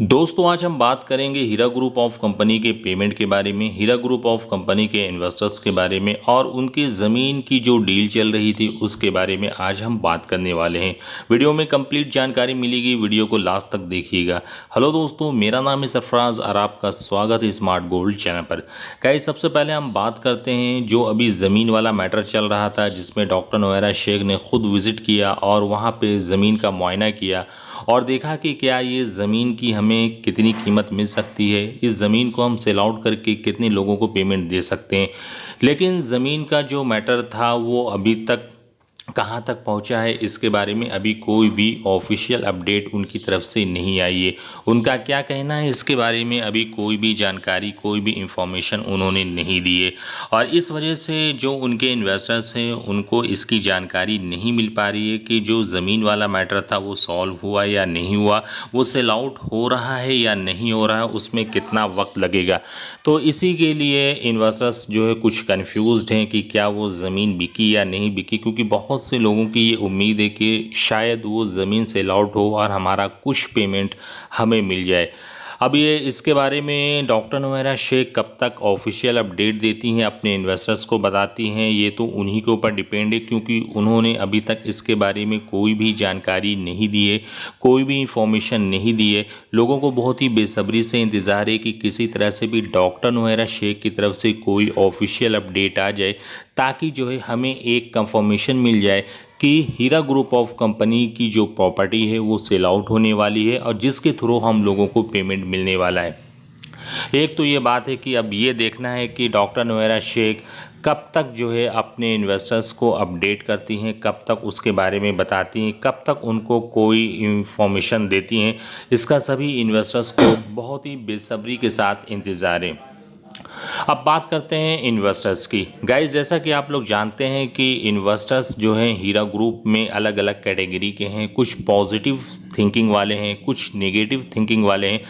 दोस्तों आज हम बात करेंगे हीरा ग्रुप ऑफ कंपनी के पेमेंट के बारे में, हीरा ग्रुप ऑफ कंपनी के इन्वेस्टर्स के बारे में और उनकी ज़मीन की जो डील चल रही थी उसके बारे में आज हम बात करने वाले हैं। वीडियो में कंप्लीट जानकारी मिलेगी, वीडियो को लास्ट तक देखिएगा। हेलो दोस्तों, मेरा नाम है सरफराज और आपका स्वागत है स्मार्ट गोल्ड चैनल पर। गाइस सबसे पहले हम बात करते हैं जो अभी ज़मीन वाला मैटर चल रहा था, जिसमें डॉक्टर नोएरा शेख ने खुद विज़िट किया और वहाँ पर ज़मीन का मुआयना किया और देखा कि क्या ये ज़मीन की हमें कितनी कीमत मिल सकती है, इस ज़मीन को हम सेल आउट करके कितने लोगों को पेमेंट दे सकते हैं। लेकिन ज़मीन का जो मैटर था वो अभी तक कहाँ तक पहुँचा है इसके बारे में अभी कोई भी ऑफिशियल अपडेट उनकी तरफ से नहीं आई है। उनका क्या कहना है इसके बारे में अभी कोई भी जानकारी, कोई भी इंफॉर्मेशन उन्होंने नहीं दी है और इस वजह से जो उनके इन्वेस्टर्स हैं उनको इसकी जानकारी नहीं मिल पा रही है कि जो ज़मीन वाला मैटर था वो सॉल्व हुआ या नहीं हुआ, वो सेल आउट हो रहा है या नहीं हो रहा है, उसमें कितना वक्त लगेगा। तो इसी के लिए इन्वेस्टर्स जो है कुछ कंफ्यूज्ड हैं कि क्या वो ज़मीन बिकी या नहीं बिकी, क्योंकि बहुत से लोगों की ये उम्मीद है कि शायद वो ज़मीन सेल आउट हो और हमारा कुछ पेमेंट हमें मिल जाए। अब ये इसके बारे में डॉक्टर नोएरा शेख कब तक ऑफिशियल अपडेट देती हैं, अपने इन्वेस्टर्स को बताती हैं, ये तो उन्हीं के ऊपर डिपेंड है, क्योंकि उन्होंने अभी तक इसके बारे में कोई भी जानकारी नहीं दी है, कोई भी इंफॉर्मेशन नहीं दी है। लोगों को बहुत ही बेसब्री से इंतज़ार है कि किसी तरह से भी डॉक्टर नोएरा शेख की तरफ से कोई ऑफिशियल अपडेट आ जाए, ताकि जो है हमें एक कंफर्मेशन मिल जाए कि हीरा ग्रुप ऑफ कंपनी की जो प्रॉपर्टी है वो सेल आउट होने वाली है और जिसके थ्रू हम लोगों को पेमेंट मिलने वाला है। एक तो ये बात है कि अब ये देखना है कि डॉक्टर नोएरा शेख कब तक जो है अपने इन्वेस्टर्स को अपडेट करती हैं, कब तक उसके बारे में बताती हैं, कब तक उनको कोई इंफॉर्मेशन देती हैं। इसका सभी इन्वेस्टर्स को बहुत ही बेसब्री के साथ इंतज़ार है। अब बात करते हैं इन्वेस्टर्स की। गाइस जैसा कि आप लोग जानते हैं कि इन्वेस्टर्स जो हैं हीरा ग्रुप में अलग अलग कैटेगरी के हैं, कुछ पॉजिटिव थिंकिंग वाले हैं, कुछ नेगेटिव थिंकिंग वाले हैं,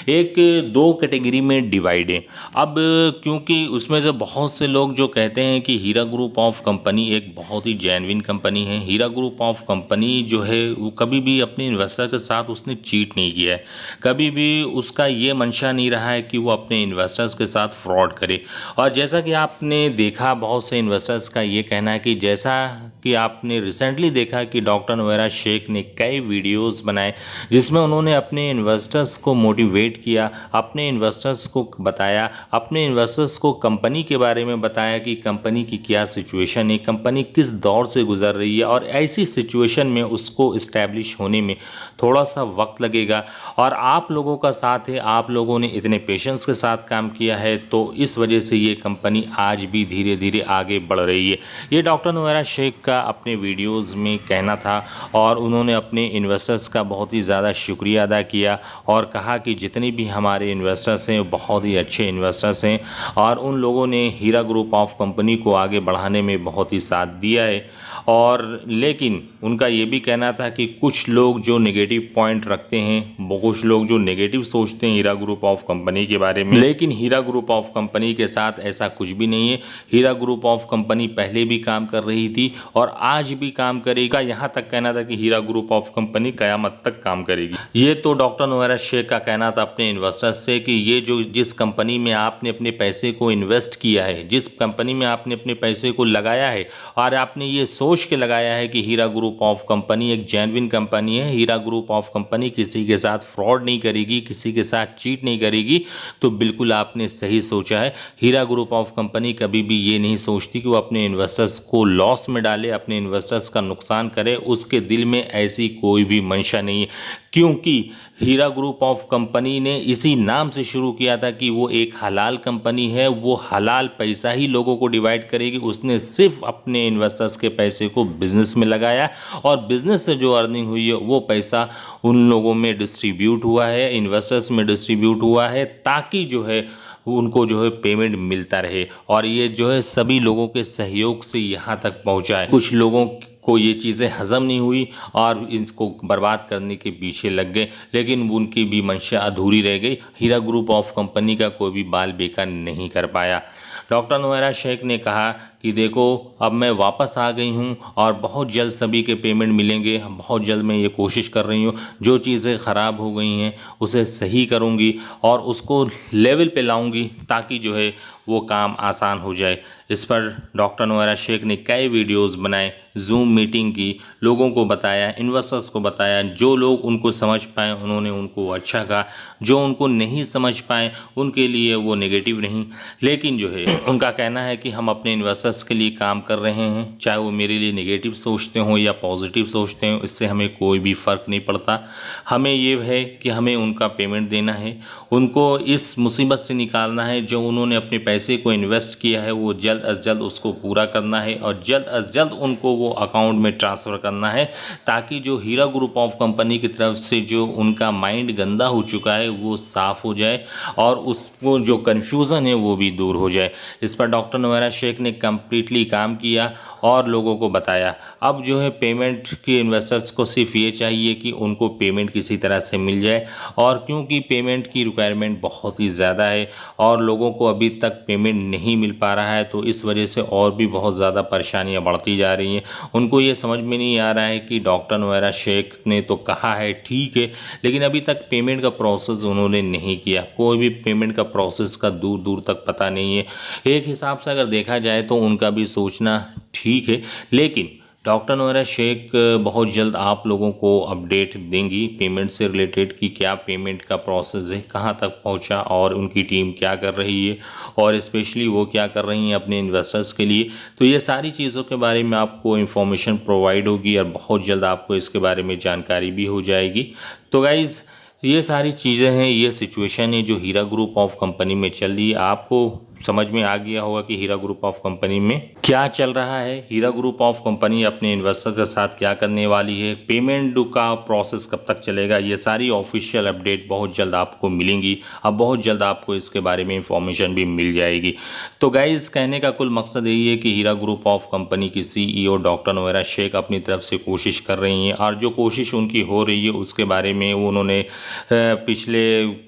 एक दो कैटेगरी में डिवाइड है। अब क्योंकि उसमें से बहुत से लोग जो कहते हैं कि हीरा ग्रुप ऑफ कंपनी एक बहुत ही जेन्युइन कंपनी है, हीरा ग्रुप ऑफ कंपनी जो है वो कभी भी अपने इन्वेस्टर के साथ उसने चीट नहीं किया है, कभी भी उसका ये मंशा नहीं रहा है कि वो अपने इन्वेस्टर्स के साथ फ्रॉड करे। और जैसा कि आपने देखा, बहुत से इन्वेस्टर्स का ये कहना है कि जैसा कि आपने रिसेंटली देखा कि डॉक्टर नोएरा शेख ने कई वीडियोस बनाए जिसमें उन्होंने अपने इन्वेस्टर्स को मोटिवेट किया, अपने इन्वेस्टर्स को बताया, अपने इन्वेस्टर्स को कंपनी के बारे में बताया कि कंपनी की क्या सिचुएशन है, कंपनी किस दौर से गुजर रही है और ऐसी सिचुएशन में उसको इस्टेब्लिश होने में थोड़ा सा वक्त लगेगा। और आप लोगों का साथ है, आप लोगों ने इतने पेशेंस के साथ काम किया है, तो इस वजह से ये कंपनी आज भी धीरे धीरे आगे बढ़ रही है। ये डॉक्टर नोएरा शेख का अपने वीडियोज़ में कहना था और उन्होंने अपने इन्वेस्टर्स का बहुत ही ज़्यादा शुक्रिया अदा किया और कहा कि जितने भी हमारे इन्वेस्टर्स हैं बहुत ही अच्छे इन्वेस्टर्स हैं और उन लोगों ने हीरा ग्रुप ऑफ कंपनी को आगे बढ़ाने में बहुत ही साथ दिया है। और लेकिन उनका ये भी कहना था कि कुछ लोग जो नेगेटिव पॉइंट रखते हैं, वो कुछ लोग जो नेगेटिव सोचते हैं हीरा ग्रुप ऑफ कंपनी के बारे में, लेकिन हीरा ग्रुप ऑफ कंपनी के साथ ऐसा कुछ भी नहीं है। हीरा ग्रुप ऑफ कंपनी पहले भी काम कर रही थी और आज भी काम करेगा, यहाँ तक कहना था कि हीरा ग्रुप ऑफ कंपनी कयामत तक काम करेगी। ये तो डॉक्टर नोएरा शेख का कहना था अपने इन्वेस्टर्स से कि ये जो जिस कंपनी में आपने अपने पैसे को इन्वेस्ट किया है, जिस कंपनी में आपने अपने पैसे को लगाया है और आपने ये सोच के लगाया है कि हीरा ग्रुप ऑफ कंपनी एक जेन्युइन कंपनी है, हीरा ग्रुप ऑफ कंपनी किसी के साथ फ्रॉड नहीं करेगी, किसी के साथ चीट नहीं करेगी, तो बिल्कुल आपने सही सोचा है। हीरा ग्रुप ऑफ कंपनी कभी भी ये नहीं सोचती कि वो अपने इन्वेस्टर्स को लॉस में डाले, अपने इन्वेस्टर्स का नुकसान करे, उसके दिल में ऐसी कोई भी मंशा नहीं है, क्योंकि हीरा ग्रुप ऑफ कंपनी ने इसी नाम से शुरू किया था कि वो एक हलाल कंपनी है, वो हलाल पैसा ही लोगों को डिवाइड करेगी। उसने सिर्फ अपने इन्वेस्टर्स के पैसे को बिजनेस में लगाया और बिजनेस से जो अर्निंग हुई है वो पैसा उन लोगों में डिस्ट्रीब्यूट हुआ है, इन्वेस्टर्स में डिस्ट्रीब्यूट हुआ है, ताकि जो है उनको जो है पेमेंट मिलता रहे और ये जो है सभी लोगों के सहयोग से यहाँ तक पहुँचा है। कुछ लोगों को ये चीज़ें हज़म नहीं हुई और इसको बर्बाद करने के पीछे लग गए, लेकिन उनकी भी मंशा अधूरी रह गई। हीरा ग्रुप ऑफ कंपनी का कोई भी बाल बेकार नहीं कर पाया। डॉक्टर नोएरा शेख ने कहा कि देखो अब मैं वापस आ गई हूँ और बहुत जल्द सभी के पेमेंट मिलेंगे, बहुत जल्द मैं ये कोशिश कर रही हूँ, जो चीज़ें ख़राब हो गई हैं उसे सही करूँगी और उसको लेवल पे लाऊंगी ताकि जो है वो काम आसान हो जाए। इस पर डॉक्टर नोएरा शेख ने कई वीडियोस बनाए, जूम मीटिंग की, लोगों को बताया, इन्वेस्टर्स को बताया, जो लोग उनको समझ पाए उन्होंने उनको अच्छा कहा, जो उनको नहीं समझ पाए उनके लिए वो नेगेटिव नहीं। लेकिन जो है उनका कहना है कि हम अपने इन्वेस्टर्स के लिए काम कर रहे हैं, चाहे वो मेरे लिए नेगेटिव सोचते हों या पॉजिटिव सोचते हों, इससे हमें कोई भी फ़र्क नहीं पड़ता। हमें ये है कि हमें उनका पेमेंट देना है, उनको इस मुसीबत से निकालना है, जो उन्होंने अपने पैसे को इन्वेस्ट किया है वो जल्द अज जल्द उसको पूरा करना है और जल्द अज जल्द उनको वो अकाउंट में ट्रांसफ़र करना है, ताकि जो हीरा ग्रुप ऑफ कंपनी की तरफ से जो उनका माइंड गंदा हो चुका है वो साफ़ हो जाए और उसको जो कन्फ्यूज़न है वो भी दूर हो जाए। इस पर डॉक्टर नोएरा शेख ने कम्प्लीटली काम किया और लोगों को बताया। अब जो है पेमेंट के इन्वेस्टर्स को सिर्फ ये चाहिए कि उनको पेमेंट किसी तरह से मिल जाए, और क्योंकि पेमेंट की रिक्वायरमेंट बहुत ही ज़्यादा है और लोगों को अभी तक पेमेंट नहीं मिल पा रहा है, तो इस वजह से और भी बहुत ज़्यादा परेशानियां बढ़ती जा रही हैं। उनको ये समझ में नहीं आ रहा है कि डॉक्टर नोएरा शेख ने तो कहा है ठीक है, लेकिन अभी तक पेमेंट का प्रोसेस उन्होंने नहीं किया, कोई भी पेमेंट का प्रोसेस का दूर दूर तक पता नहीं है। एक हिसाब से अगर देखा जाए तो उनका भी सोचना ठीक है, लेकिन डॉक्टर नोएरा शेख बहुत जल्द आप लोगों को अपडेट देंगी पेमेंट से रिलेटेड कि क्या पेमेंट का प्रोसेस है, कहाँ तक पहुँचा और उनकी टीम क्या कर रही है और स्पेशली वो क्या कर रही हैं अपने इन्वेस्टर्स के लिए। तो ये सारी चीज़ों के बारे में आपको इन्फॉर्मेशन प्रोवाइड होगी और बहुत जल्द आपको इसके बारे में जानकारी भी हो जाएगी। तो गाइज़ ये सारी चीज़ें हैं, ये सिचुएशन है जो हीरा ग्रुप ऑफ कंपनी में चल रही है। आपको समझ में आ गया होगा कि हीरा ग्रुप ऑफ कंपनी में क्या चल रहा है, हीरा ग्रुप ऑफ कंपनी अपने इन्वेस्टर के साथ क्या करने वाली है, पेमेंट का प्रोसेस कब तक चलेगा, ये सारी ऑफिशियल अपडेट बहुत जल्द आपको मिलेंगी। अब बहुत जल्द आपको इसके बारे में इंफॉर्मेशन भी मिल जाएगी। तो गाइज कहने का कुल मकसद यही है कि हीरा ग्रुप ऑफ कंपनी की CEO डॉक्टर नोएरा शेख अपनी तरफ से कोशिश कर रही हैं और जो कोशिश उनकी हो रही है उसके बारे में उन्होंने पिछले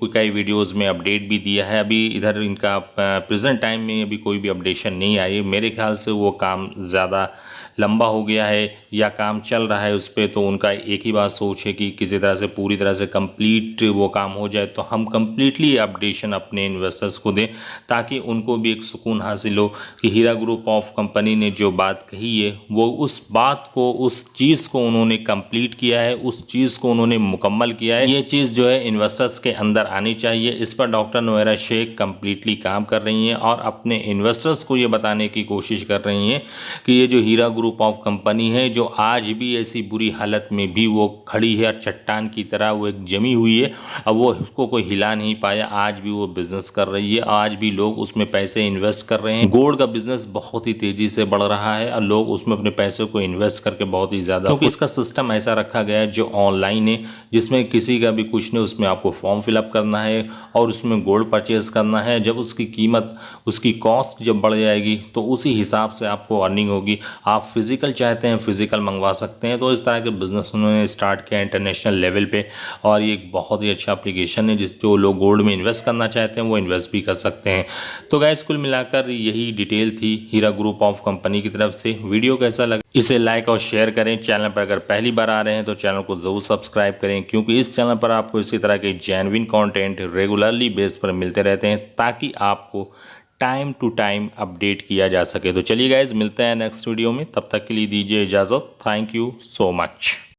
कई वीडियोज़ में अपडेट भी दिया है। अभी इधर इनका प्रेजेंट टाइम में अभी कोई भी अपडेशन नहीं आई, मेरे ख्याल से वो काम ज़्यादा लंबा हो गया है या काम चल रहा है उस पर, तो उनका एक ही बात सोच है कि किसी तरह से पूरी तरह से कंप्लीट वो काम हो जाए तो हम कंप्लीटली अपडेशन अपने इन्वेस्टर्स को दें, ताकि उनको भी एक सुकून हासिल हो कि हीरा ग्रुप ऑफ कंपनी ने जो बात कही है वो उस बात को, उस चीज़ को उन्होंने कंप्लीट किया है, उस चीज़ को उन्होंने मुकम्मल किया है। ये चीज़ जो है इन्वेस्टर्स के अंदर आनी चाहिए। इस पर डॉक्टर नोएरा शेख कंप्लीटली काम कर रही हैं और अपने इन्वेस्टर्स को ये बताने की कोशिश कर रही हैं कि ये जो हीरा ग्रुप ऑफ कंपनी है जो आज भी ऐसी बुरी हालत में भी वो खड़ी है, चट्टान की तरह वो एक जमी हुई है, अब वो उसको कोई हिला नहीं पाया, आज भी वो बिज़नेस कर रही है, आज भी लोग उसमें पैसे इन्वेस्ट कर रहे हैं। गोल्ड का बिज़नेस बहुत ही तेज़ी से बढ़ रहा है और लोग उसमें अपने पैसे को इन्वेस्ट करके बहुत ही ज़्यादा, क्योंकि इसका सिस्टम ऐसा रखा गया है जो ऑनलाइन है, जिसमें किसी का भी कुछ नहीं, उसमें आपको फॉर्म फिलअप करना है और उसमें गोल्ड परचेज़ करना है। जब उसकी कीमत, उसकी कॉस्ट जब बढ़ जाएगी तो उसी हिसाब से आपको अर्निंग होगी। आप फिज़िकल चाहते हैं फिज़िकल मंगवा सकते हैं। तो इस तरह के बिज़नेस उन्होंने स्टार्ट किया इंटरनेशनल लेवल पे और ये एक बहुत ही अच्छा एप्लीकेशन है जिस जो लोग गोल्ड में इन्वेस्ट करना चाहते हैं वो इन्वेस्ट भी कर सकते हैं। तो गाइस कुल मिलाकर यही डिटेल थी हीरा ग्रुप ऑफ कंपनी की तरफ से। वीडियो कैसा लगा इसे लाइक और शेयर करें। चैनल पर अगर पहली बार आ रहे हैं तो चैनल को ज़रूर सब्सक्राइब करें, क्योंकि इस चैनल पर आपको इसी तरह के जेन्युइन कंटेंट रेगुलरली बेस पर मिलते रहते हैं, ताकि आपको टाइम टू टाइम अपडेट किया जा सके। तो चलिए गाइज मिलते हैं नेक्स्ट वीडियो में, तब तक के लिए दीजिए इजाज़त। Thank you so much.